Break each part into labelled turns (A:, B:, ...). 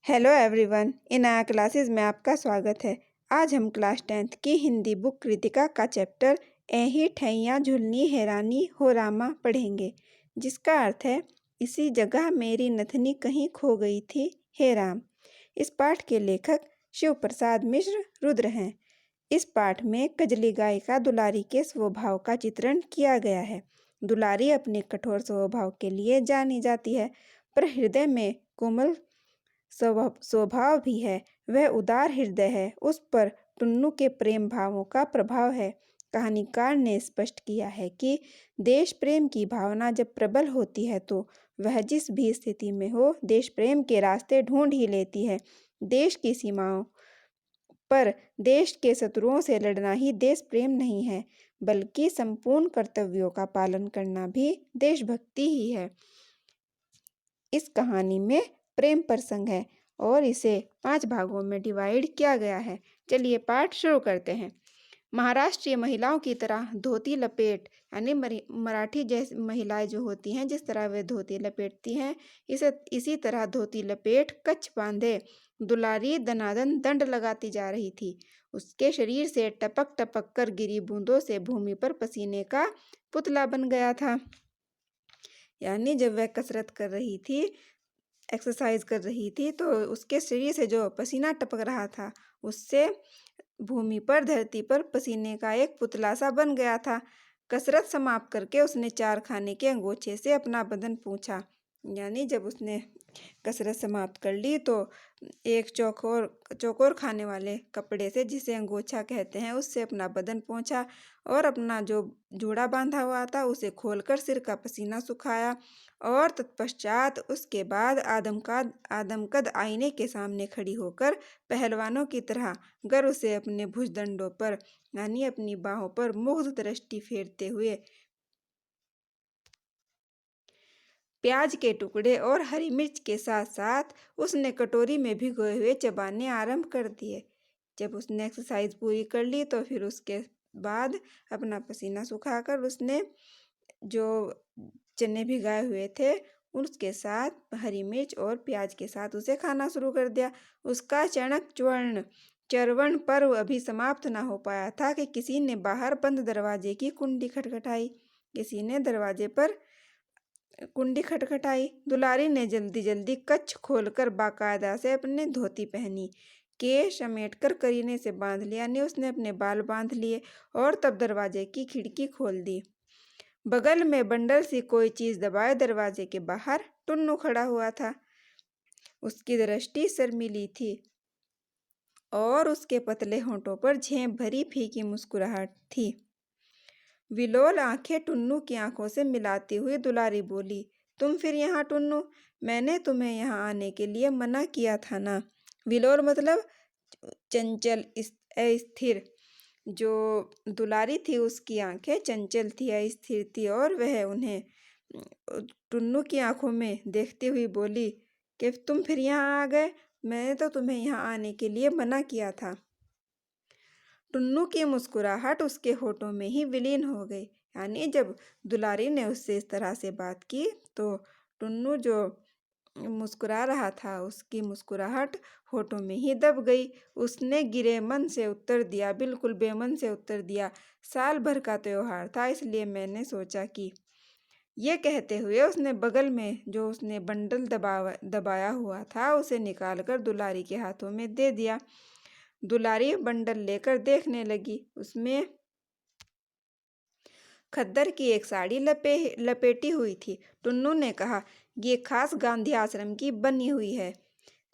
A: Hello everyone, इन आया classes में आपका स्वागत है। आज हम क्लास 10th की हिंदी बुक कृतिका का चैप्टर ऐही ठैया झुलनी हैरानी हो रामा पढ़ेंगे, जिसका अर्थ है इसी जगह मेरी नथनी कहीं खो गई थी हे राम। इस पाठ के लेखक शिव प्रसाद मिश्र रुद्र हैं। इस पाठ में कजली गायिका दुलारी के स्वभाव का चित्रण किया गया है। दुलारी अपने कठोर स्वभाव के लिए जानी जाती है, पर हृदय में कोमल स्वभाव भी है। वह उदार हृदय है, उस पर टुन्नू के प्रेम भावों का प्रभाव है। कहानीकार ने स्पष्ट किया है कि देश प्रेम की भावना जब प्रबल होती है तो वह जिस भी स्थिति में हो देश प्रेम के रास्ते ढूंढ ही लेती है। देश की सीमाओं पर देश के शत्रुओं से लड़ना ही देश प्रेम नहीं है, बल्कि संपूर्ण कर्तव्यों का पालन करना भी देशभक्ति ही है। इस कहानी में प्रेम प्रसंग है और इसे 5 भागों में डिवाइड किया गया है। चलिए पाठ शुरू करते हैं। महाराष्ट्रीय महिलाओं की तरह धोती लपेट यानी मराठी जैसी महिलाएं जो होती हैं, जिस तरह वे धोती लपेटती हैं, इसी तरह धोती लपेट कच्छ बांधे दुलारी दनादन दंड लगाती जा रही थी। उसके शरीर से टपक टपक कर गिरी बूंदों से भूमि पर पसीने का पुतला बन गया था। यानी जब वह कसरत कर रही थी, एक्सरसाइज कर रही थी, तो उसके शरीर से जो पसीना टपक रहा था उससे भूमि पर धरती पर पसीने का एक पुतला सा बन गया था। कसरत समाप्त करके उसने चार खाने के अंगोछे से अपना बदन पोंछा। यानी जब उसने कसरत समाप्त कर ली तो एक चौकोर खाने वाले कपड़े से, जिसे अंगोछा कहते हैं, उससे अपना बदन पोंछा और अपना जो जूड़ा बांधा हुआ था उसे खोलकर सिर का पसीना सुखाया। और तत्पश्चात उसके बाद आदमकद आईने के सामने खड़ी होकर पहलवानों की तरह गर्व से अपने भुजदंडों पर यानी अपनी बाहों पर मुग्ध दृष्टि फेरते हुए प्याज के टुकड़े और हरी मिर्च के साथ साथ उसने कटोरी में भिगोए हुए चबाने आरंभ कर दिए। जब उसने एक्सरसाइज पूरी कर ली तो फिर उसके बाद अपना पसीना सुखाकर उसने जो चने भिगाए हुए थे उसके साथ हरी मिर्च और प्याज के साथ उसे खाना शुरू कर दिया। उसका चरवण पर्व अभी समाप्त ना हो पाया था कि किसी ने बाहर बंद दरवाजे की कुंडी खटखटाई। दुलारी ने जल्दी जल्दी कच्छ खोलकर बाकायदा से अपने धोती पहनी, केश समेटकर करीने से बांध लिया। यानी उसने अपने बाल बांध लिए और तब दरवाजे की खिड़की खोल दी। बगल में बंडल सी कोई चीज दबाए दरवाजे के बाहर टुन्नू खड़ा हुआ था। उसकी दृष्टि शर्मीली थी और उसके पतले होंठों पर झेप भरी फीकी मुस्कुराहट थी। विलोल आंखें टुन्नू की आंखों से मिलाती हुई दुलारी बोली, तुम फिर यहाँ टुन्नू? मैंने तुम्हें यहाँ आने के लिए मना किया था ना। विलोल मतलब चंचल, अस्थिर। जो दुलारी थी उसकी आंखें चंचल थी, अस्थिर थी और वह उन्हें टुन्नू की आंखों में देखती हुई बोली कि तुम फिर यहाँ आ गए, मैंने तो तुम्हें यहाँ आने के लिए मना किया था। टुन्नू की मुस्कुराहट उसके होठों में ही विलीन हो गई। यानी जब दुलारी ने उससे इस तरह से बात की तो टुन्नू जो मुस्कुरा रहा था उसकी मुस्कुराहट होठों में ही दब गई। उसने गिरे मन से उत्तर दिया, बिल्कुल बेमन से उत्तर दिया, साल भर का त्योहार था इसलिए मैंने सोचा कि। ये कहते हुए उसने बगल में जो उसने बंडल दबाया हुआ था उसे निकालकर दुलारी के हाथों में दे दिया। दुलारी बंडल लेकर देखने लगी। उसमें खद्दर की एक साड़ी लपेटी हुई थी। टुन्नू ने कहा, ये खास गांधी आश्रम की बनी हुई है,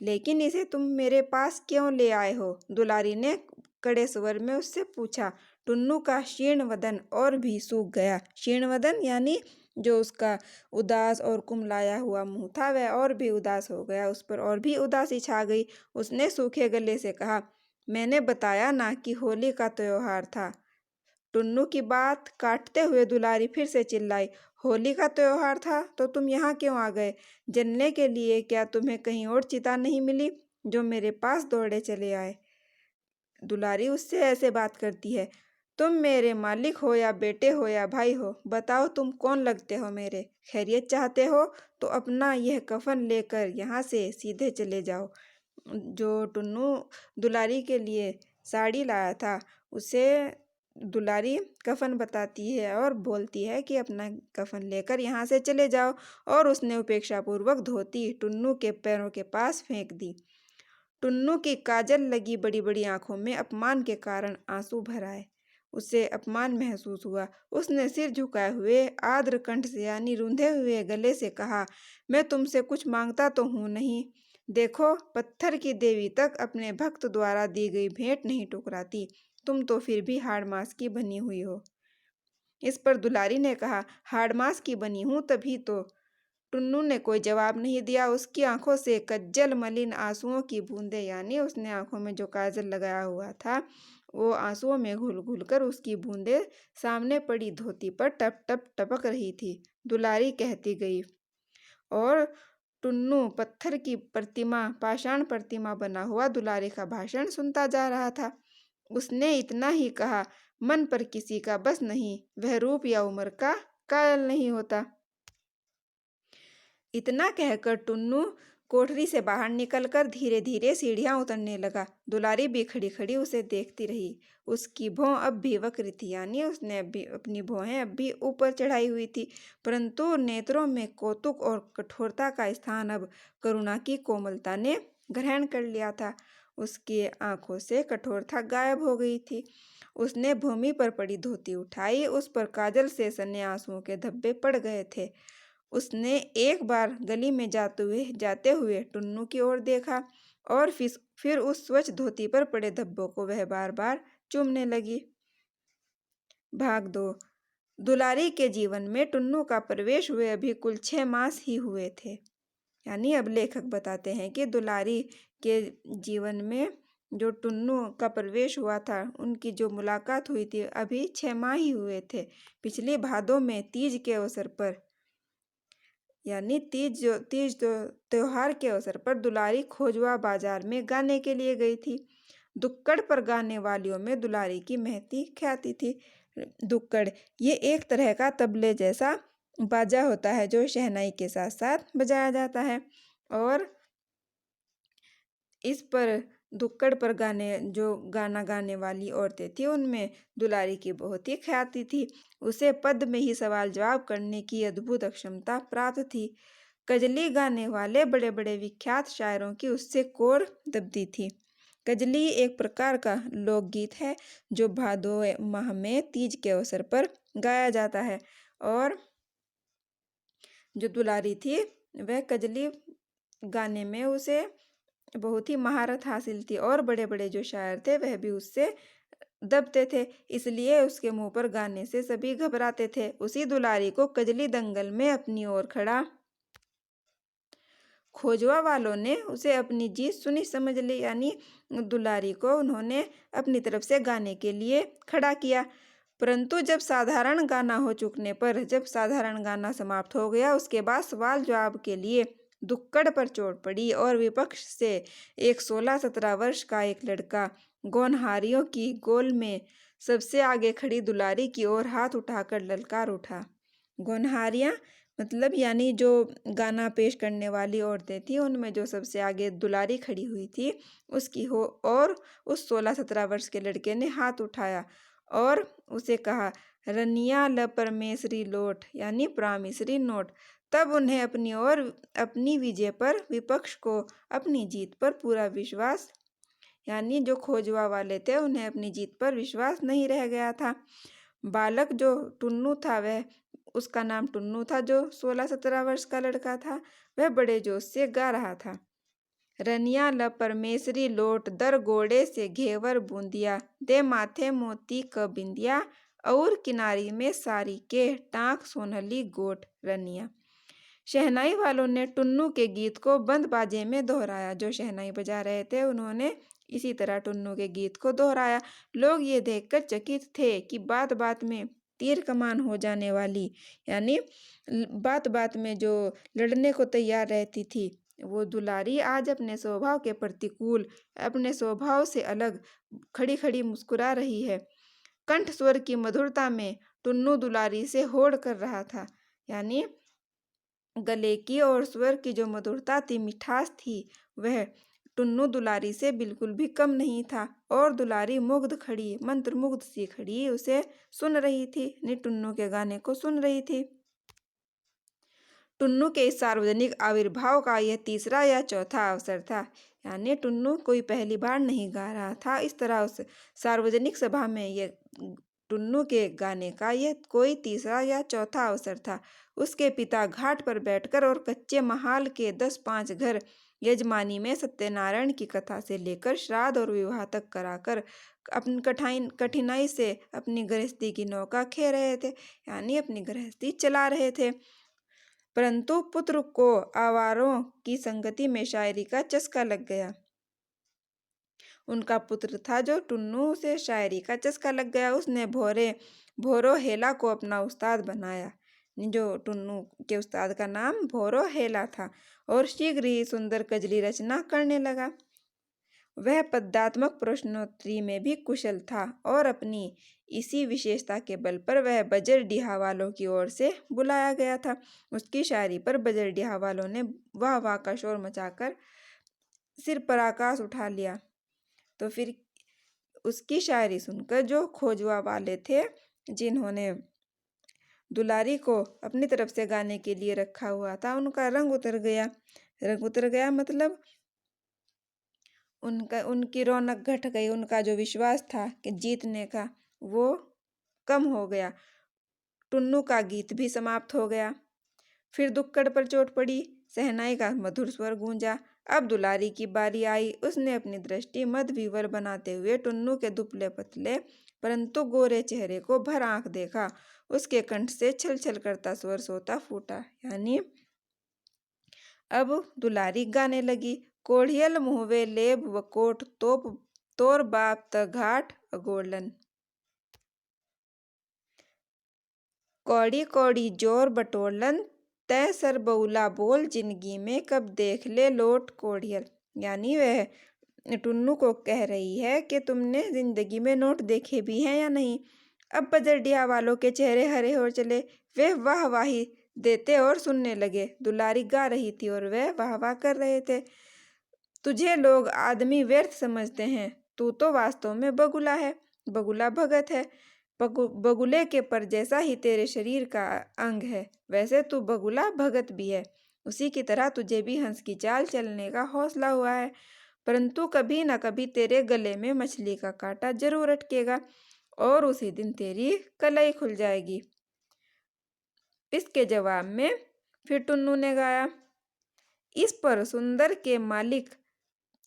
A: लेकिन इसे तुम मेरे पास क्यों ले आए हो? दुलारी ने कड़े स्वर में उससे पूछा। टुन्नू का शीर्ण वदन और भी सूख गया। शीर्ण वदन यानी जो उसका उदास और कुमलाया हुआ मुंह था वह और भी उदास हो गया, उस पर और भी उदासी छा गई। उसने सूखे गले से कहा, मैंने बताया ना कि होली का त्योहार था। टुन्नू की बात काटते हुए दुलारी फिर से चिल्लाई, होली का त्योहार था तो तुम यहाँ क्यों आ गए? जलने के लिए? क्या तुम्हें कहीं और चिता नहीं मिली जो मेरे पास दौड़े चले आए? दुलारी उससे ऐसे बात करती है, तुम मेरे मालिक हो या बेटे हो या भाई हो, बताओ तुम कौन लगते हो मेरे? खैरियत चाहते हो तो अपना यह कफन लेकर यहाँ से सीधे चले जाओ, जो टुन्नू दुलारी के लिए साड़ी लाया था उसे दुलारी कफन बताती है और बोलती है कि अपना कफन लेकर यहाँ से चले जाओ, और उसने उपेक्षापूर्वक धोती टुन्नू के पैरों के पास फेंक दी। टुन्नू की काजल लगी बड़ी बड़ी आंखों में अपमान के कारण आंसू भर आए। उसे अपमान महसूस हुआ। उसने सिर झुकाए हुए आर्द्र कंठ से यानी रूंधे हुए गले से कहा, मैं तुमसे कुछ मांगता तो हूँ नहीं। देखो, पत्थर की देवी तक अपने भक्त द्वारा दी गई भेंट नहीं ठुकराती, तुम तो फिर भी हाड़ मांस की बनी हुई हो। इस पर दुलारी ने कहा, हाड़ मांस की बनी हूँ तभी तो। टुन्नू ने कोई जवाब नहीं दिया। उसकी आंखों से कज्जल मलिन आंसुओं की बूंदें, यानी उसने आंखों में जो काजल लगाया हुआ था वो आंसुओं में घुल घुल कर उसकी बूंदें सामने पड़ी धोती पर टप टप टपक रही थी। दुलारी कहती गई और टुन्नू पत्थर की प्रतिमा, पाषाण प्रतिमा बना हुआ दुलारी का भाषण सुनता जा रहा था। उसने इतना ही कहा, मन पर किसी का बस नहीं, वह रूप या उम्र का कायल नहीं होता। इतना कहकर टुन्नू कोठरी से बाहर निकलकर धीरे धीरे सीढ़ियां उतरने लगा। दुलारी भी खड़ी खड़ी उसे देखती रही। उसकी भौं अब भी वक्र थी, यानी उसने अब भी अपनी भौहें अब भी ऊपर चढ़ाई हुई थी, परंतु नेत्रों में कौतुक और कठोरता का स्थान अब करुणा की कोमलता ने ग्रहण कर लिया था। उसकी आंखों से कठोरता गायब हो गई थी। उसने भूमि पर पड़ी धोती उठाई, उस पर काजल से सने आंसुओं के धब्बे पड़ गए थे। उसने एक बार गली में जाते हुए टुन्नू की ओर देखा और फिर उस स्वच्छ धोती पर पड़े धब्बों को वह बार बार चूमने लगी। भाग 2। दुलारी के जीवन में टुन्नू का प्रवेश हुए अभी कुल 6 मास ही हुए थे। यानी अब लेखक बताते हैं कि दुलारी के जीवन में जो टुन्नू का प्रवेश हुआ था, उनकी जो मुलाकात हुई थी, अभी 6 माह ही हुए थे। पिछले भादों में तीज के अवसर पर, यानी तीज त्योहार के अवसर पर दुलारी खोजवा बाजार में गाने के लिए गई थी। दुक्कड़ पर गाने वालियों में दुलारी की महती ख्याति थी। दुक्कड़ ये एक तरह का तबले जैसा बाजा होता है जो शहनाई के साथ साथ बजाया जाता है, और इस पर दुक्कड़ पर गाना गाने वाली औरतें थी, उनमें दुलारी की बहुत ही ख्याति थी। उसे पद में ही सवाल जवाब करने की अद्भुत अक्षमता प्राप्त थी। कजली गाने वाले बड़े बड़े विख्यात शायरों की उससे कोर दबती थी। कजली एक प्रकार का लोकगीत है जो भादो माह में तीज के अवसर पर गाया जाता है, और जो दुलारी थी वह कजली गाने में उसे बहुत ही महारत हासिल थी, और बड़े बड़े जो शायर थे वह भी उससे दबते थे, इसलिए उसके मुंह पर गाने से सभी घबराते थे। उसी दुलारी को कजली दंगल में अपनी ओर खड़ा खोजवा वालों ने उसे अपनी जीत सुनी समझ ली, यानी दुलारी को उन्होंने अपनी तरफ से गाने के लिए खड़ा किया। परंतु जब साधारण गाना समाप्त हो गया, उसके बाद सवाल जवाब के लिए दुक्कड़ पर चोट पड़ी और विपक्ष से एक 16-17 वर्ष का एक लड़का गौनहारियों की गोल में सबसे आगे खड़ी दुलारी की ओर हाथ उठाकर ललकार उठा। गौनहारियां मतलब यानी जो गाना पेश करने वाली औरतें थी, उनमें जो सबसे आगे दुलारी खड़ी हुई थी उसकी हो, और उस 16-17 वर्ष के लड़के ने हाथ उठाया और उसे कहा, रनिया ल परमेसरी लोट, यानी प्रामिसरी नोट। तब उन्हें अपनी विजय पर, विपक्ष को अपनी जीत पर पूरा विश्वास, यानी जो खोजवा वाले थे उन्हें अपनी जीत पर विश्वास नहीं रह गया था। बालक जो टुन्नू था, वह उसका नाम टुन्नू था, जो 16-17 वर्ष का लड़का था, वह बड़े जोश से गा रहा था, रनिया ल परमेसरी लोट, दर गोड़े से घेवर बूंदिया, दे माथे मोती क बिंदिया, और किनारी में सारी के टाँक सोनहली गोट रनिया। शहनाई वालों ने टुन्नू के गीत को बंद बाजे में दोहराया। जो शहनाई बजा रहे थे उन्होंने इसी तरह टुन्नू के गीत को दोहराया। लोग ये देखकर चकित थे कि बात बात में तीर कमान हो जाने वाली, यानी बात बात में जो लड़ने को तैयार रहती थी, वो दुलारी आज अपने स्वभाव के प्रतिकूल, अपने स्वभाव से अलग खड़ी खड़ी मुस्कुरा रही है। कंठ स्वर की मधुरता में टुन्नू दुलारी से होड़ कर रहा था, यानी गले की और स्वर की जो मधुरता थी, मिठास थी, वह टुन्नू दुलारी से बिल्कुल भी कम नहीं था और दुलारी मुग्ध खड़ी, मंत्रमुग्ध सी खड़ी उसे सुन रही थी, टुन्नू के गाने को सुन रही थी। टुन्नू के इस सार्वजनिक आविर्भाव का यह तीसरा या चौथा अवसर था। यानी टुन्नू कोई पहली बार नहीं गा रहा था, इस तरह उस सार्वजनिक सभा में ये टुन्नू के गाने का यह कोई तीसरा या चौथा अवसर था। उसके पिता घाट पर बैठकर और कच्चे महाल के 10-5 घर यजमानी में सत्यनारायण की कथा से लेकर श्राद्ध और विवाह तक कराकर अपनी कठिनाई से अपनी गृहस्थी की नौका खे रहे थे, यानी अपनी गृहस्थी चला रहे थे। परंतु पुत्र को आवारों की संगति में शायरी का चस्का लग गया। उनका पुत्र था जो टुन्नू, से शायरी का चस्का लग गया। उसने भोरो हेला को अपना उस्ताद बनाया। जो टुन्नू के उस्ताद का नाम भोरो हेला था और शीघ्र ही सुंदर कजली रचना करने लगा। वह पद्यात्मक प्रश्नोत्तरी में भी कुशल था और अपनी इसी विशेषता के बल पर वह बजरडीहा वालों की ओर से बुलाया गया था। उसकी शायरी पर बजरडीहा वालों ने वाह वाह का शोर मचाकर सिर पर आकाश उठा लिया। तो फिर उसकी शायरी सुनकर जो खोजवा वाले थे, जिन्होंने दुलारी को अपनी तरफ से गाने के लिए रखा हुआ था, उनका रंग उतर गया। रंग उतर गया मतलब उनकी रौनक घट गई। उनका जो विश्वास था कि जीतने का, वो कम हो गया। टुन्नू का गीत भी समाप्त हो गया। फिर दुक्कड़ पर चोट पड़ी, शहनाई का मधुर स्वर गूंजा। अब दुलारी की बारी आई। उसने अपनी दृष्टि मद विवर बनाते हुए टुन्नू के दुबले पतले परंतु गोरे चेहरे को भर आंख देखा। उसके कंठ से छल छल करता स्वर सोता फूटा। यानी अब दुलारी गाने लगी। कोढ़ियल मुहवे लेब व कोट तोप तोर बाप त घाट अगोड़लन। कौड़ी कौड़ी जोर बटोरलन, तय सर बउला बोल जिंदगी में कब देख ले लोट कोढ़ियल। यानी वह टुन्नू को कह रही है कि तुमने जिंदगी में नोट देखे भी हैं या नहीं। अब बजरडीहा वालों के चेहरे हरे हो चले। वे वाह वाही देते और सुनने लगे। दुलारी गा रही थी और वे वाह वाह कर रहे थे। तुझे लोग आदमी व्यर्थ समझते हैं, तू तो वास्तव में बगुला है, बगुला भगत है। बगुले के पर जैसा ही तेरे शरीर का अंग है, वैसे तू बगुला भगत भी है। उसी की तरह तुझे भी हंस की चाल चलने का हौसला हुआ है, परंतु कभी न कभी तेरे गले में मछली का कांटा जरूर अटकेगा और उसी दिन तेरी कलाई खुल जाएगी। इसके जवाब में फिर टुन्नू ने गाया। इस पर सुंदर के मालिक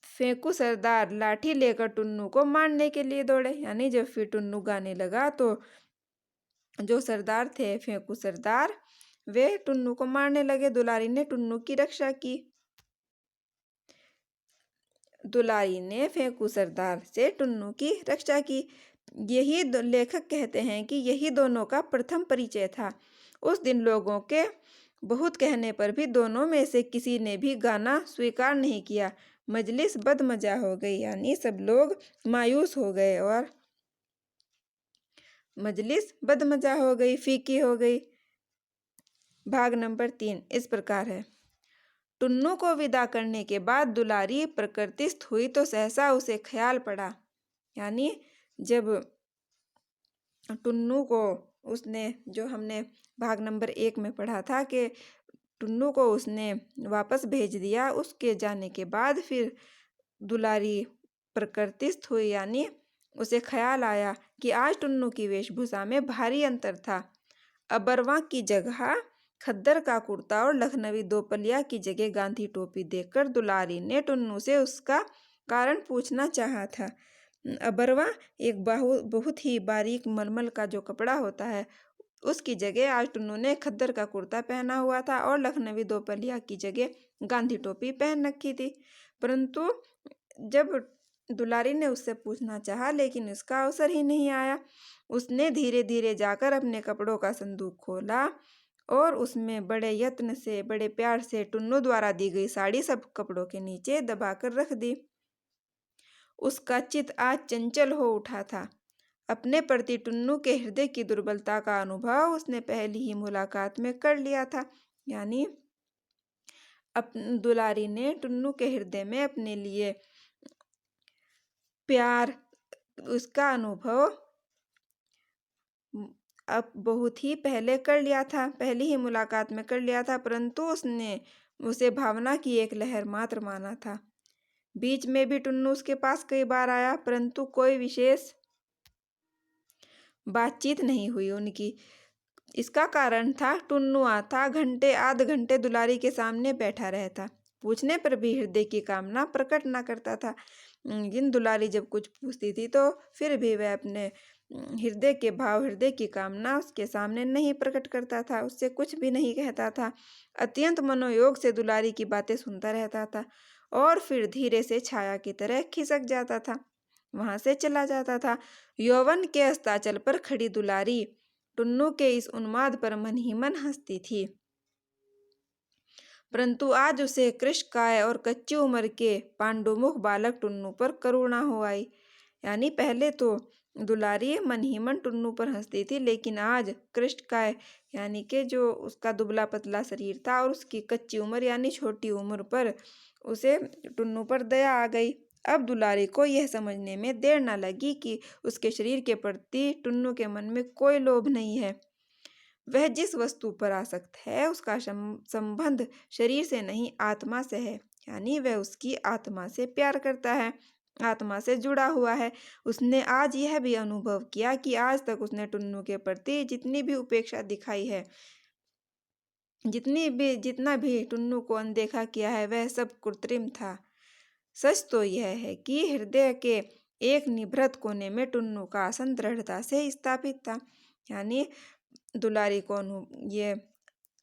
A: फेंकू सरदार लाठी लेकर टुन्नू को मारने के लिए दौड़े। यानी जब फिर टुन्नू गाने लगा तो जो सरदार थे फेंकू सरदार, वे टुन्नू को मारने लगे। दुलारी ने टुन्नू की रक्षा की। दुलारी ने फेंकू सरदार से टुन्नू की रक्षा की। यही लेखक कहते हैं कि यही दोनों का प्रथम परिचय था। उस दिन लोगों के बहुत कहने पर भी दोनों में से किसी ने भी गाना स्वीकार नहीं किया। मजलिस बदमजा हो गई। यानी सब लोग मायूस हो गए और मजलिस बदमजा हो गई, फीकी हो गई। भाग नंबर 3 इस प्रकार है। टुन्नू को विदा करने के बाद दुलारी प्रकृतिस्थ हुई तो सहसा उसे ख्याल पड़ा। यानी जब टुन्नू को उसने, जो हमने भाग नंबर 1 में पढ़ा था कि टुन्नू को उसने वापस भेज दिया, उसके जाने के बाद फिर दुलारी प्रकृतिस्थ हुई। यानी उसे ख्याल आया कि आज टुन्नू की वेशभूषा में भारी अंतर था। अबरवा की जगह खद्दर का कुर्ता और लखनवी दोपलिया की जगह गांधी टोपी देखकर दुलारी ने टुन्नू से उसका कारण पूछना चाहा था। अबरवा एक बहुत ही बारीक मलमल का जो कपड़ा होता है, उसकी जगह आज टुन्नू ने खद्दर का कुर्ता पहना हुआ था और लखनवी दोपलिया की जगह गांधी टोपी पहन रखी थी। परंतु जब दुलारी ने उससे पूछना चाहा, लेकिन इसका अवसर ही नहीं आया। उसने धीरे धीरे जाकर अपने कपड़ों का संदूक खोला और उसमें बड़े यत्न से, बड़े प्यार से टुन्नू द्वारा दी गई साड़ी सब कपड़ों के नीचे दबाकर रख दी। उसका चित्त आज चंचल हो उठा था। अपने प्रति टुन्नू के हृदय की दुर्बलता का अनुभव उसने पहली ही मुलाकात में कर लिया था। यानी दुलारी ने टुन्नू के हृदय में अपने लिए प्यार, उसका अनुभव अब बहुत ही पहले कर लिया था, पहली ही मुलाकात में कर लिया था, परंतु उसने उसे भावना की एक लहर मात्र माना था। बीच में भी टुन्नू उसके पास कई बार आया, परंतु कोई विशेष बातचीत नहीं हुई उनकी। इसका कारण था टुन्नू आता घंटे आध घंटे दुलारी के सामने बैठा रहता, पूछने पर भी हृदय की कामना प्रकट ना करता था। जिन दुलारी जब कुछ पूछती थी तो फिर भी वह अपने हृदय के भाव, हृदय की कामना उसके सामने नहीं प्रकट करता था, उससे कुछ भी नहीं कहता था। अत्यंत मनोयोग से दुलारी की बातें सुनता रहता था और फिर धीरे से छाया की तरह खिसक जाता था, वहां से चला जाता था। यौवन के अस्ताचल पर खड़ी दुलारी टुन्नू के इस उन्माद पर मन ही मन हंसती थी, परंतु आज उसे कृशकाय और कच्ची उम्र के पांडुमुख बालक टुन्नू पर करुणा हो आई। यानी पहले तो दुलारी मन ही मन टुन्नू पर हंसती थी, लेकिन आज कृष्टकाय यानी कि जो उसका दुबला पतला शरीर था और उसकी कच्ची उम्र यानी छोटी उम्र पर उसे टुन्नू पर दया आ गई। अब दुलारी को यह समझने में देर न लगी कि उसके शरीर के प्रति टुन्नू के मन में कोई लोभ नहीं है। वह जिस वस्तु पर आसक्त है उसका संबंध शरीर से नहीं आत्मा से है, यानी वह उसकी आत्मा से प्यार करता है, आत्मा से जुड़ा हुआ है। उसने आज यह भी अनुभव किया कि आज तक उसने टुन्नू के प्रति जितनी भी उपेक्षा दिखाई है, जितना भी टुन्नू को अनदेखा किया है, वह सब कृत्रिम था। सच तो यह है कि हृदय के एक निभृत कोने में टुन्नू का आसन दृढ़ता से स्थापित था। यानी दुलारी को ये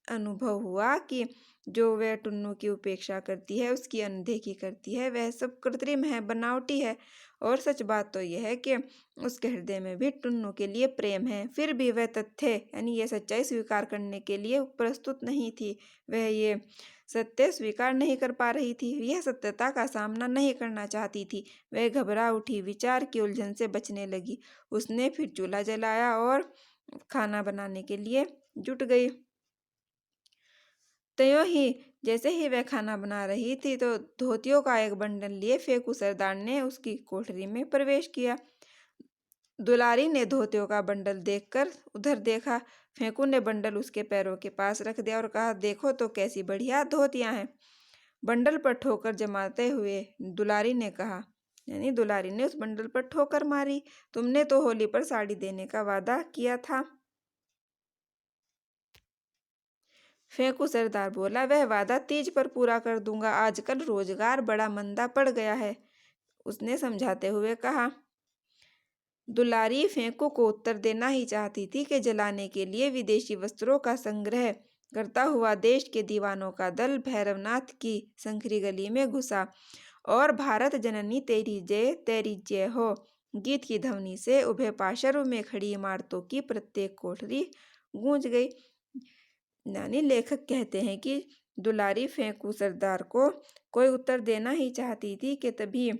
A: अनुभव हुआ कि जो वह टुन्नू की उपेक्षा करती है, उसकी अनदेखी करती है, वह सब कृत्रिम है, बनावटी है। और सच बात तो यह है कि उसके हृदय में भी टुन्नू के लिए प्रेम है, फिर भी वह तथ्य यानी यह सच्चाई स्वीकार करने के लिए प्रस्तुत नहीं थी। वह ये सत्य स्वीकार नहीं कर पा रही थी, यह सत्यता का सामना नहीं करना चाहती थी। वह घबरा उठी, विचार की उलझन से बचने लगी। उसने फिर चूल्हा जलाया और खाना बनाने के लिए जुट गई। त्यों ही जैसे ही वह खाना बना रही थी तो धोतियों का एक बंडल लिए फेकू सरदार ने उसकी कोठरी में प्रवेश किया। दुलारी ने धोतियों का बंडल देखकर उधर देखा। फेंकू ने बंडल उसके पैरों के पास रख दिया और कहा, देखो तो कैसी बढ़िया धोतियां हैं। बंडल पर ठोकर जमाते हुए दुलारी ने कहा, यानी दुलारी ने उस बंडल पर ठोकर मारी, तुमने तो होली पर साड़ी देने का वादा किया था। फेंकू सरदार बोला, वह वादा तीज पर पूरा कर दूंगा, आजकल रोजगार बड़ा मंदा पड़ गया है, उसने समझाते हुए कहा। दुलारी फेंकू को उत्तर देना ही चाहती थी कि जलाने के लिए विदेशी वस्त्रों का संग्रह करता हुआ देश के दीवानों का दल भैरवनाथ की संकरी गली में घुसा और भारत जननी तेरी जय हो गीत की ध्वनि से उभय पार्श्व में खड़ी इमारतों की प्रत्येक कोठरी गूंज गई। यानी लेखक कहते हैं कि दुलारी फेंकू सरदार को कोई उत्तर देना ही चाहती थी कि तभी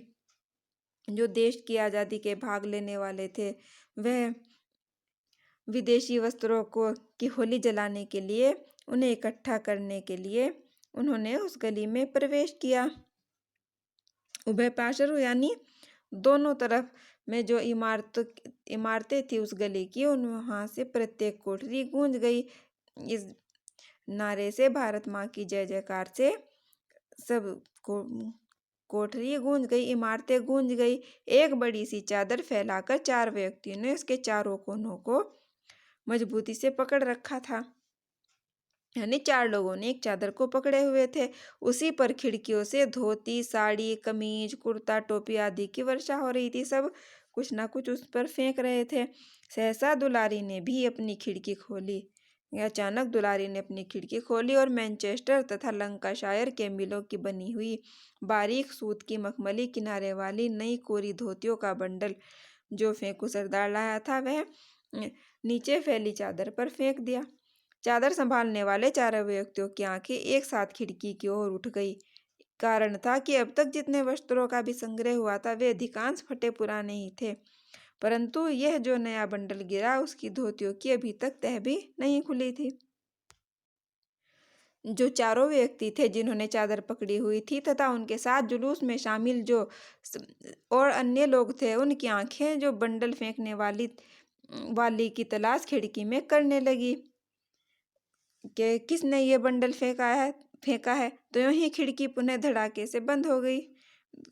A: जो देश की आज़ादी के भाग लेने वाले थे वह विदेशी वस्त्रों को की होली जलाने के लिए उन्हें इकट्ठा करने के लिए उन्होंने उस गली में प्रवेश किया। उभय पार्श्व यानी दोनों तरफ में जो इमारतें थी उस गली की, उन वहाँ से प्रत्येक कोठरी गूंज गई। इस नारे से, भारत माँ की जय जयकार से सब कोठरी गूंज गई, इमारतें गूंज गई। एक बड़ी सी चादर फैलाकर चार व्यक्तियों ने उसके चारों कोनों को मजबूती से पकड़ रखा था, यानी चार लोगों ने एक चादर को पकड़े हुए थे। उसी पर खिड़कियों से धोती, साड़ी, कमीज, कुर्ता, टोपी आदि की वर्षा हो रही थी। सब कुछ ना कुछ उस पर फेंक रहे थे। सहसा दुलारी ने भी अपनी खिड़की खोली। अचानक दुलारी ने अपनी खिड़की खोली और मैनचेस्टर तथा लंकाशायर के मिलों की बनी हुई बारीक सूत की मखमली किनारे वाली नई कोरी धोतियों का बंडल जो फेंकू सरदार लाया था वह नीचे फैली चादर पर फेंक दिया। चादर संभालने वाले चारों व्यक्तियों की आंखें एक साथ खिड़की की ओर उठ गई। कारण था कि अब तक जितने वस्त्रों का भी संग्रह हुआ था वे अधिकांश फटे पुराने ही थे, परंतु यह जो नया बंडल गिरा उसकी धोतियों की अभी तक तह भी नहीं खुली थी। जो चारों व्यक्ति थे जिन्होंने चादर पकड़ी हुई थी तथा उनके साथ जुलूस में शामिल जो और अन्य लोग थे, उनकी आंखें जो बंडल फेंकने वाली की तलाश खिड़की में करने लगी कि किसने ये बंडल फेंका है। तो यूं ही खिड़की पुनः धड़ाके से बंद हो गई।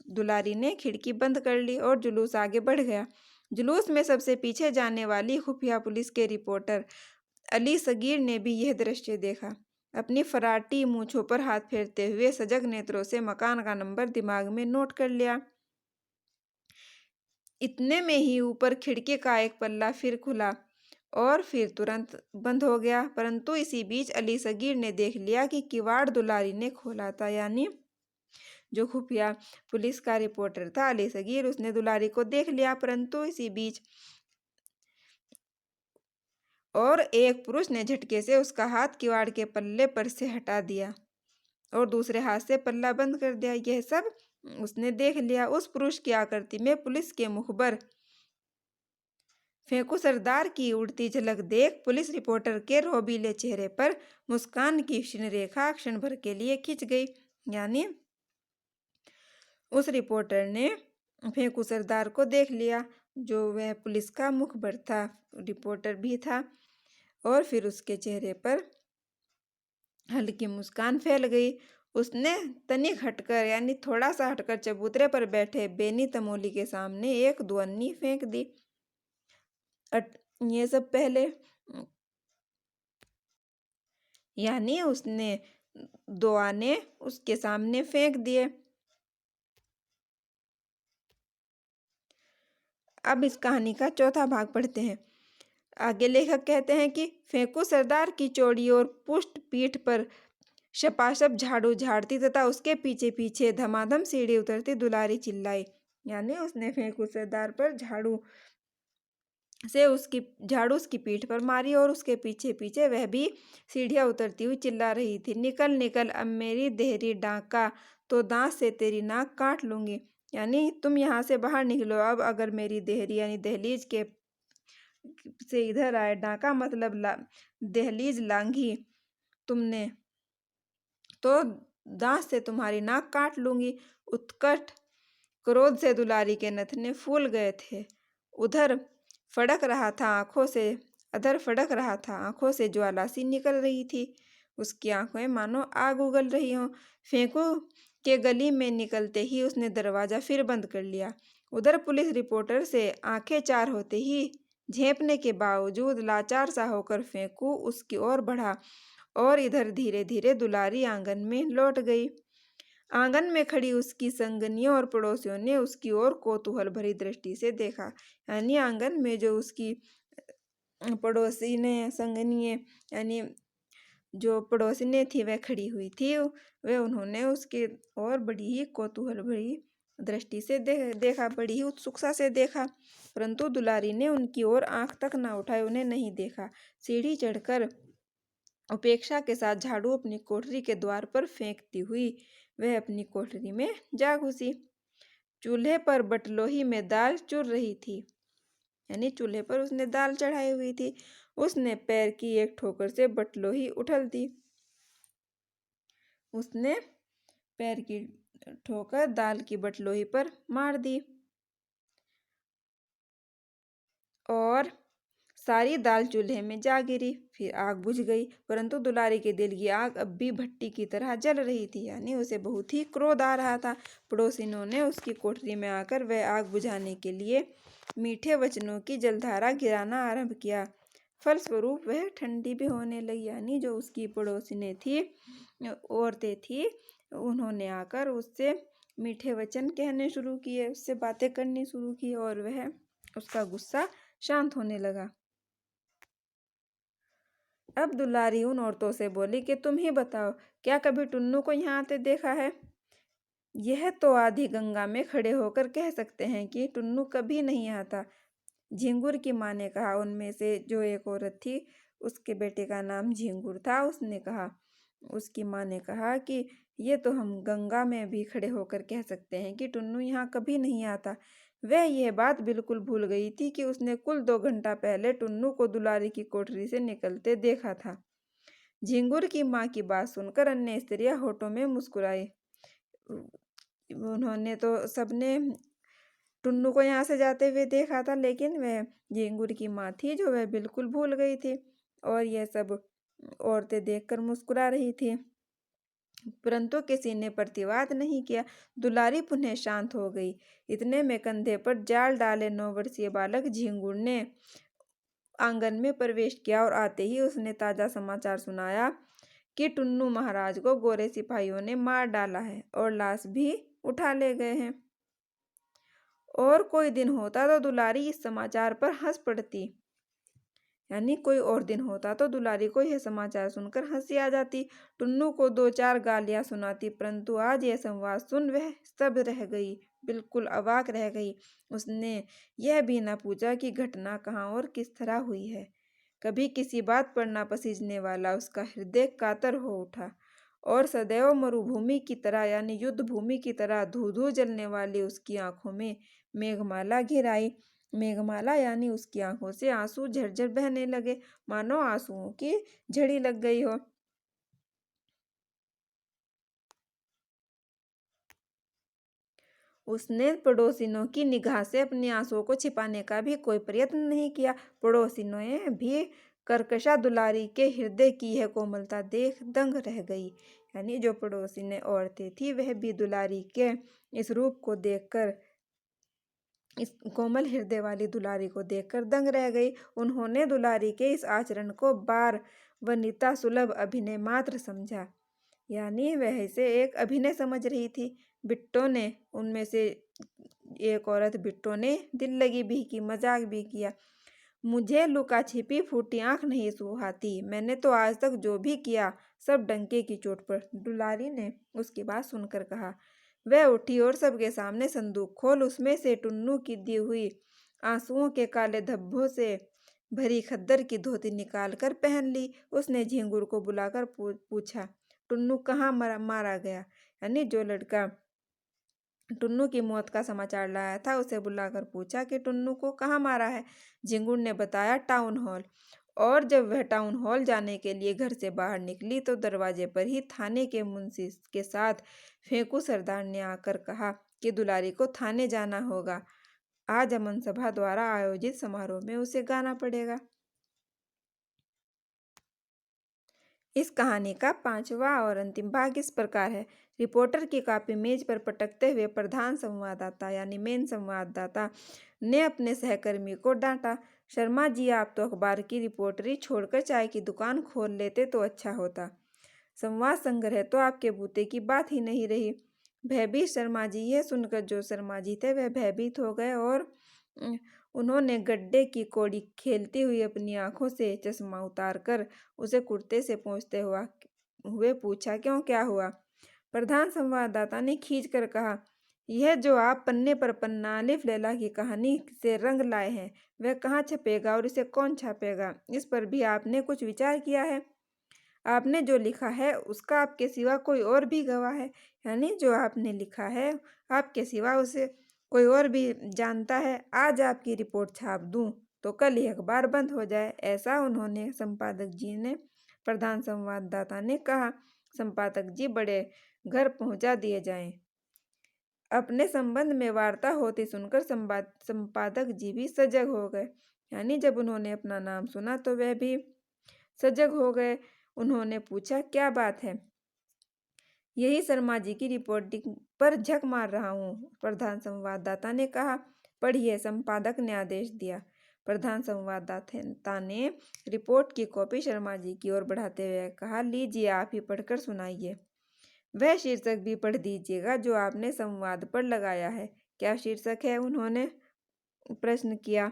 A: दुलारी ने खिड़की बंद कर ली और जुलूस आगे बढ़ गया। जुलूस में सबसे पीछे जाने वाली खुफिया पुलिस के रिपोर्टर अली सगीर ने भी यह दृश्य देखा। अपनी फराटी मूंछों पर हाथ फेरते हुए सजग नेत्रों से मकान का नंबर दिमाग में नोट कर लिया। इतने में ही ऊपर खिड़की का एक पल्ला फिर खुला और फिर तुरंत बंद हो गया। परंतु इसी बीच अली सगीर ने देख लिया कि किवाड़ दुलारी ने खोला था, यानी जो खुफिया पुलिस का रिपोर्टर था अली सगीर, उसने दुलारी को देख लिया। परंतु इसी बीच और एक पुरुष ने झटके से उसका हाथ किवाड़ के पल्ले पर से हटा दिया और दूसरे हाथ से पल्ला बंद कर दिया। यह सब उसने देख लिया। उस पुरुष की आकृति में पुलिस के मुखबर फेंकू सरदार की उड़ती झलक देख पुलिस रिपोर्टर के रोबीले चेहरे पर मुस्कान की क्षीण रेखा क्षण भर के लिए खिंच गई। यानी उस रिपोर्टर ने फेंकू सरदार को देख लिया, जो वह पुलिस का मुखबर था, रिपोर्टर भी था, और फिर उसके चेहरे पर हल्की मुस्कान फैल गई। उसने तनिक हटकर, यानी थोड़ा सा हटकर, चबूतरे पर बैठे बेनी तमोली के सामने एक दुअन्नी फेंक दी। ये सब पहले, यानी उसने 2 आने उसके सामने फेंक दिए। अब इस कहानी का चौथा भाग पढ़ते हैं। आगे लेखक कहते हैं कि फेंकू सरदार की चौड़ी और पुष्ट पीठ पर शपाशप झाड़ू झाड़ती तथा उसके पीछे पीछे धमाधम सीढ़ी उतरती दुलारी चिल्लाई। यानी उसने फेंकू सरदार पर झाड़ू उसकी पीठ पर मारी और उसके पीछे पीछे वह भी सीढ़ियां उतरती हुई चिल्ला रही थी, निकल निकल अब मेरी देहरी डांका तो दांत से तेरी नाक काट लूंगी। यानी तुम यहाँ से बाहर निकलो, अब अगर मेरी देहरी यानी दहलीज के से इधर आए, डांका मतलब दहलीज लांघी तुमने, तो दांत से तुम्हारी नाक काट लूंगी। उत्कट क्रोध से दुलारी के नथने फूल गए थे। अधर फड़क रहा था, आंखों से ज्वाला सी निकल रही थी। उसकी आंखें मानो आग उगल रही हों। फेंकू के गली में निकलते ही उसने दरवाजा फिर बंद कर लिया। उधर पुलिस रिपोर्टर से आंखें चार होते ही झेंपने के बावजूद लाचार सा होकर फेंकू उसकी ओर बढ़ा और इधर धीरे धीरे दुलारी आंगन में लौट गई। आंगन में खड़ी उसकी संगनियों और पड़ोसियों ने उसकी ओर कौतूहल भरी दृष्टि से देखा। यानी आंगन में जो उसकी पड़ोसी ने संगनिये, यानी जो पड़ोसिने थी वह खड़ी हुई थी, वह उन्होंने उसके और बड़ी ही कौतूहल भरी दृष्टि से देखा, बड़ी ही उत्सुकता से देखा। परंतु दुलारी ने उनकी ओर आंख तक न उठाए, उन्हें नहीं देखा। सीढ़ी चढ़कर उपेक्षा के साथ झाड़ू अपनी कोठरी के द्वार पर फेंकती हुई वह अपनी कोठरी में जा घुसी। चूल्हे पर बटलोही में दाल चुर रही थी, यानी चूल्हे पर उसने दाल चढ़ाई हुई थी। उसने पैर की एक ठोकर से बटलोही उठल दी। उसने पैर की ठोकर दाल की बटलोही पर मार दी और सारी दाल चूल्हे में जा गिरी। फिर आग बुझ गई, परंतु दुलारी के दिल की आग अब भी भट्टी की तरह जल रही थी, यानी उसे बहुत ही क्रोध आ रहा था। पड़ोसिनों ने उसकी कोठरी में आकर वह आग बुझाने के लिए मीठे वचनों की जलधारा गिराना आरंभ किया। फलस्वरूप वह ठंडी भी होने लगी। यानी जो उसकी पड़ोसिनें थी, औरतें थी, उन्होंने आकर उससे मीठे वचन कहने शुरू किए, उससे बातें करनी शुरू की और वह उसका गुस्सा शांत होने लगा। अब दुलारी उन औरतों से बोली कि तुम ही बताओ, क्या कभी टुन्नू को यहाँ आते देखा है? यह तो आधी गंगा में खड़े होकर कह सकते हैं कि टुन्नू कभी नहीं आता। झिंगुर की माँ ने कहा। उनमें से जो एक औरत थी, उसके बेटे का नाम झिंगुर था, उसने कहा, उसकी माँ ने कहा कि ये तो हम गंगा में भी खड़े होकर कह सकते हैं कि टुन्नू यहाँ कभी नहीं आता। वह यह बात बिल्कुल भूल गई थी कि उसने कुल 2 घंटा पहले टुन्नू को दुलारी की कोठरी से निकलते देखा था। झिंगुर की माँ की बात सुनकर अन्य स्त्रियां होठों में मुस्कुराई। उन्होंने तो सबने टुन्नू को यहाँ से जाते हुए देखा था, लेकिन वह झिंगुर की माँ थी जो वह बिल्कुल भूल गई थी और यह सब औरतें देखकर मुस्कुरा रही थी, परंतु किसी ने प्रतिवाद नहीं किया। दुलारी पुनः शांत हो गई। इतने में कंधे पर जाल डाले 9 वर्षीय बालक झिंगुर ने आंगन में प्रवेश किया और आते ही उसने ताजा समाचार सुनाया कि टुन्नू महाराज को गोरे सिपाहियों ने मार डाला है और लाश भी उठा ले गए हैं। और कोई दिन होता तो दुलारी इस समाचार पर हंस पड़ती, यानी कोई और दिन होता तो दुलारी को यह समाचार सुनकर हंसी आ जाती, टुन्नू को 2-4 गालियां सुनाती, परंतु आज यह संवाद सुन वह स्तब्ध रह गई, बिल्कुल अवाक रह गई। उसने यह भी न पूछा कि घटना कहाँ और किस तरह हुई है। कभी किसी बात पर ना पसीजने वाला उसका हृदय कातर हो उठा और सदैव मरुभूमि की तरह यानी युद्ध भूमि की तरह धू धू जलने वाली उसकी आंखों में मेघमाला घिर आई। मेघमाला यानी उसकी आंखों से आंसू झरझर बहने लगे, मानो आंसुओं की झड़ी लग गई हो। उसने पड़ोसिनों की निगाह से अपनी आंसुओं को छिपाने का भी कोई प्रयत्न नहीं किया। पड़ोसिनों ने भी कर्कशा दुलारी के हृदय की यह कोमलता देख दंग रह गई, यानी जो पड़ोसी ने औरतें थी वह भी दुलारी के इस रूप को देखकर, इस कोमल हृदय वाली दुलारी को देखकर दंग रह गई। उन्होंने दुलारी के इस आचरण को बार वनिता सुलभ अभिनय मात्र समझा, यानी वह इसे एक अभिनय समझ रही थी। बिट्टो ने, उनमें से एक औरत बिट्टो ने दिल लगी भी की, मजाक भी किया। मुझे लुका छिपी फूटी आंख नहीं सुहाती, मैंने तो आज तक जो भी किया सब डंके की चोट पर। दुलारी ने उसकी बात सुनकर कहा। वह उठी और सबके सामने संदूक खोल उसमें से टुन्नू की दी हुई आंसुओं के काले धब्बों से भरी खद्दर की धोती निकाल कर पहन ली। उसने झिंगुर को बुलाकर पूछा, टुन्नू कहाँ मारा गया, यानी जो लड़का टुन्नू की मौत का समाचार लाया था उसे बुलाकर पूछा कि टुन्नू को कहाँ मारा है। झिंगुर ने बताया, टाउन हॉल। और जब वह टाउन हॉल जाने के लिए घर से बाहर निकली तो दरवाजे पर ही थाने के मुंशी के साथ फेंकू सरदार ने आकर कहा कि दुलारी को थाने जाना होगा, आज अमन सभा द्वारा आयोजित समारोह में उसे गाना पड़ेगा। इस कहानी का 5वां और अंतिम भाग इस प्रकार है। रिपोर्टर की कॉपी मेज पर पटकते हुए प्रधान संवाददाता यानी मेन संवाददाता ने अपने सहकर्मी को डांटा। शर्मा जी, आप तो अखबार की रिपोर्टरी छोड़कर चाय की दुकान खोल लेते तो अच्छा होता। संवाद संग्रह तो आपके बूते की बात ही नहीं रही। भयभीत शर्मा जी, यह सुनकर जो शर्मा जी थे वह भयभीत हो गए और उन्होंने गड्ढे की कौड़ी खेलती हुई अपनी आंखों से चश्मा उतारकर उसे कुर्ते से पोंछते हुए पूछा, क्यों, क्या हुआ? प्रधान संवाददाता ने खींच कर कहा, यह जो आप पन्ने पर पन्ना अलिफ लैला की कहानी से रंग लाए हैं वह कहाँ छपेगा और इसे कौन छापेगा? इस पर भी आपने कुछ विचार किया है? आपने जो लिखा है उसका आपके सिवा कोई और भी गवाह है, यानी जो आपने लिखा है आपके सिवा उसे कोई और भी जानता है। आज आपकी रिपोर्ट छाप दूं तो कल ही अखबार बंद हो जाए, ऐसा उन्होंने संपादक जी ने प्रधान संवाददाता ने कहा। संपादक जी, बड़े घर पहुंचा दिए जाएं। अपने संबंध में वार्ता होती सुनकर संपादक जी भी सजग हो गए, यानी जब उन्होंने अपना नाम सुना तो वह भी सजग हो गए। उन्होंने पूछा, क्या बात है? यही शर्मा जी की रिपोर्टिंग पर झक मार रहा हूँ, प्रधान संवाददाता ने कहा। पढ़िए, संपादक ने आदेश दिया। प्रधान संवाददाता ने रिपोर्ट की कॉपी शर्मा जी की ओर बढ़ाते हुए कहा, लीजिए आप ही पढ़कर सुनाइए। वह शीर्षक भी पढ़ दीजिएगा जो आपने संवाद पर लगाया है। क्या शीर्षक है? उन्होंने प्रश्न किया।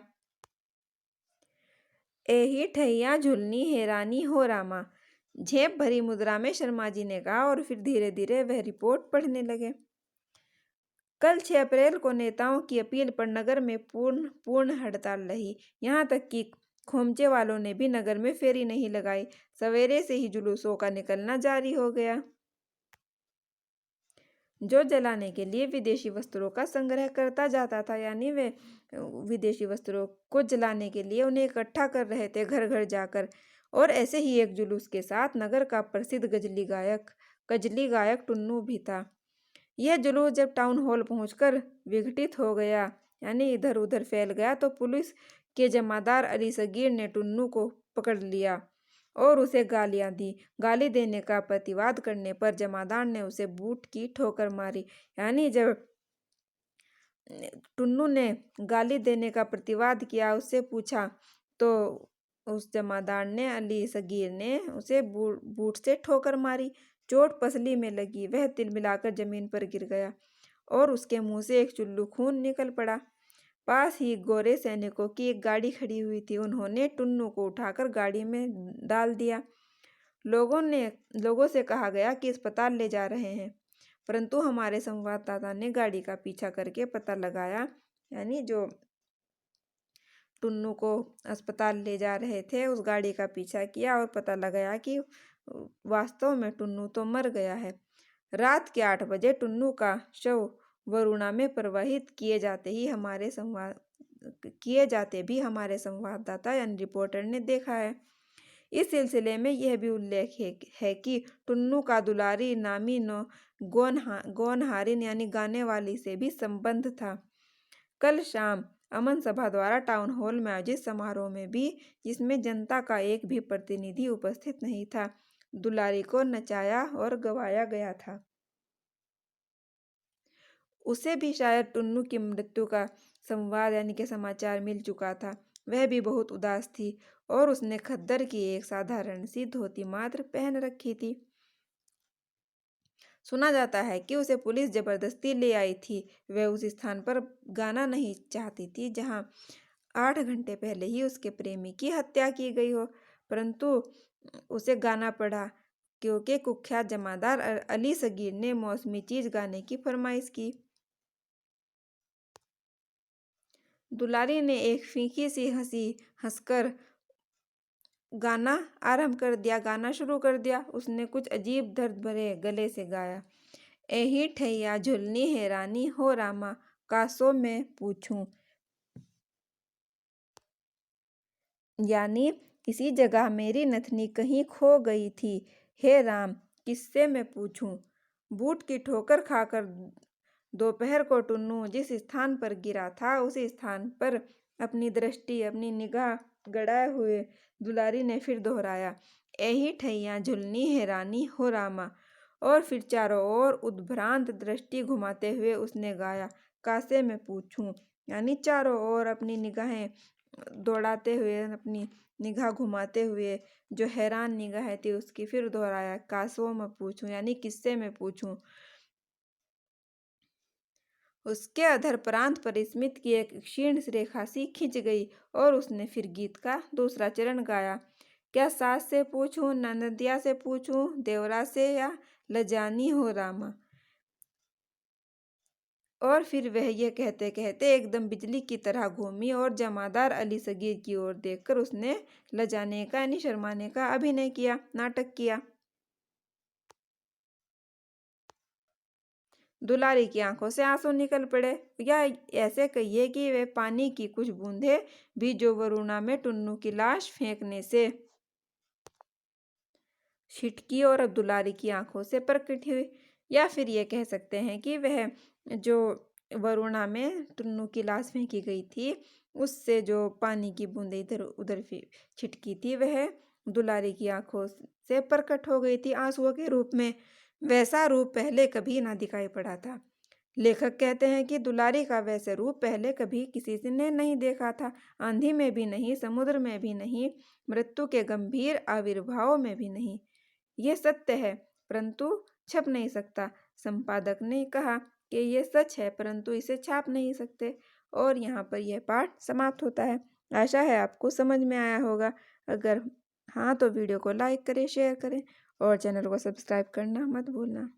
A: एही ठैया झुलनी हैरानी हो रामा, झेप भरी मुद्रा में शर्मा जी ने कहा और फिर धीरे धीरे वह रिपोर्ट पढ़ने लगे। कल 6 अप्रैल को नेताओं की अपील पर नगर में पूर्ण हड़ताल रही। यहाँ तक कि खोमचे वालों ने भी नगर में फेरी नहीं लगाई। सवेरे से ही जुलूसों का निकलना जारी हो गया, जो जलाने के लिए विदेशी वस्त्रों का संग्रह करता जाता था, यानी वे विदेशी वस्त्रों को जलाने के लिए उन्हें इकट्ठा कर रहे थे घर घर जाकर। और ऐसे ही एक जुलूस के साथ नगर का प्रसिद्ध गजली गायक टुन्नू भी था। यह जुलूस जब टाउन हॉल पहुंचकर विघटित हो गया, यानी इधर उधर फैल गया, तो पुलिस के जमादार अली सगीर ने टुन्नू को पकड़ लिया और उसे गालियां दी। गाली देने का प्रतिवाद करने पर जमादार ने उसे बूट की ठोकर मारी। यानी जब टुन्नू ने गाली देने का प्रतिवाद किया, उससे पूछा, तो उस जमादार ने, अली सगीर ने, उसे बूट से ठोकर मारी। चोट पसली में लगी, वह तिलमिलाकर जमीन पर गिर गया और उसके मुंह से एक चुल्लू खून निकल पड़ा। पास ही गोरे सैनिकों की एक गाड़ी खड़ी हुई थी। उन्होंने टुन्नू को उठाकर गाड़ी में डाल दिया। लोगों से कहा गया कि अस्पताल ले जा रहे हैं, परंतु हमारे संवाददाता ने गाड़ी का पीछा करके पता लगाया, यानी जो टुन्नू को अस्पताल ले जा रहे थे उस गाड़ी का पीछा किया और पता लगाया कि वास्तव में टुन्नू तो मर गया है। रात के 8 बजे टुन्नू का शव वरुणा में प्रवाहित किए जाते भी हमारे संवाददाता यानी रिपोर्टर ने देखा है। इस सिलसिले में यह भी उल्लेख है कि टुन्नू का दुलारी नामी गोनहारिन यानी गाने वाली से भी संबंध था। कल शाम अमन सभा द्वारा टाउन हॉल में आयोजित समारोह में भी, जिसमें जनता का एक भी प्रतिनिधि उपस्थित नहीं था, दुलारी को नचाया और गवाया गया था। उसे भी शायद टुन्नू की मृत्यु का संवाद यानी कि समाचार मिल चुका था। वह भी बहुत उदास थी और उसने खद्दर की एक साधारण सी धोती मात्र पहन रखी थी। सुना जाता है कि उसे पुलिस जबरदस्ती ले आई थी। वह उस स्थान पर गाना नहीं चाहती थी जहां 8 घंटे पहले ही उसके प्रेमी की हत्या की गई हो, परंतु उसे गाना पड़ा क्योंकि कुख्यात जमादार अली सगीर ने मौसमी चीज गाने की फरमाइश की। दुलारी ने एक फीकी सी हंसी हंसकर गाना शुरू कर दिया। उसने कुछ अजीब दर्द भरे गले से गाया, एही ठैया झुलनी हैरानी हो रामा, कासो मैं पूछूं। यानी किसी जगह मेरी नथनी कहीं खो गई थी, हे राम किससे मैं पूछूं। बूट की ठोकर खाकर दोपहर को टुन्नू जिस स्थान पर गिरा था, उस स्थान पर अपनी निगाह गड़ाए हुए दुलारी ने फिर दोहराया, एही ठैया झुलनी हैरानी हो रामा। और फिर चारों ओर उद्भ्रांत दृष्टि घुमाते हुए उसने गाया, कासे मैं पूछूं। यानी चारों ओर अपनी निगाहें दौड़ाते हुए, अपनी निगाह घुमाते हुए जो हैरान निगाहें थी उसकी फिर दोहराया, कासो मैं पूछूं, यानी किससे मैं पूछूं। उसके अधर प्रांत पर स्मित की एक क्षीण रेखा सी खिंच गई और उसने फिर गीत का दूसरा चरण गाया, क्या सास से पूछूं, ननदिया से पूछूं, देवरा से या लजानी हो रामा। और फिर वह यह कहते कहते एकदम बिजली की तरह घूमी और जमादार अली सगीर की ओर देखकर उसने लजाने का यानी शर्माने का अभिनय किया, नाटक किया। दुलारी की आंखों से आंसू निकल पड़े, या ऐसे कहिए कि वे पानी की कुछ बूंदें भी जो वरुणा में टुन्नू की लाश फेंकने से छिटकी और अब दुलारी की आंखों से प्रकट हुई। या फिर ये कह सकते हैं कि वह जो वरुणा में टुन्नू की लाश फेंकी गई थी, उससे जो पानी की बूंदें इधर उधर छिटकी थी, वह दुलारी की आंखों से प्रकट हो गई थी आंसुओं के रूप में। वैसा रूप पहले कभी ना दिखाई पड़ा था। लेखक कहते हैं कि दुलारी का वैसे रूप पहले कभी किसी ने नहीं देखा था, आंधी में भी नहीं, समुद्र में भी नहीं, मृत्यु के गंभीर आविर्भाव में भी नहीं। यह सत्य है परंतु छप नहीं सकता। संपादक ने कहा कि यह सच है परंतु इसे छाप नहीं सकते। और यहाँ पर यह पाठ समाप्त होता है। आशा है आपको समझ में आया होगा। अगर हाँ तो वीडियो को लाइक करें, शेयर करें और चैनल को सब्सक्राइब करना मत भूलना।